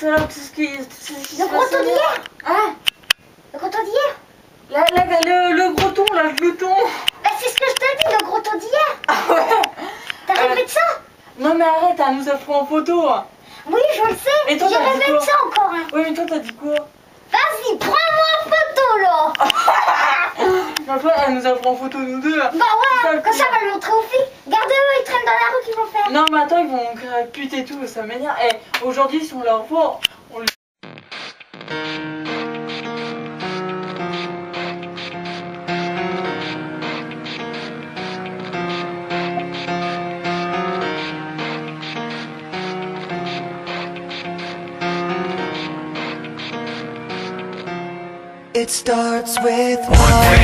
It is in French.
alors, c'est ce qui Le gros ton d'hier. Hein? Le gros ton d'hier. Le gros ton, là, le glouton. Bah c'est ce que je te dis, le gros ton d'hier. Ah ouais. T'as rêvé de ça? Non mais arrête, elle nous a pris en photo. Oui, je le sais. Et toi, J'ai t'as dit rêvé de quoi? ça encore. Hein. Oui, mais toi, t'as dit quoi? Vas-y, prends-moi en photo là. Ma foi, elle nous a pris en photo, nous deux. Bah ouais, comme ça on va le montrer aux filles. Regarde-eux, ils traînent dans la rue, qu'ils vont faire. Non mais attends, ils vont créer pute et tout, ça m'énerve. Eh, aujourd'hui, si on leur voit, on le... It starts with one.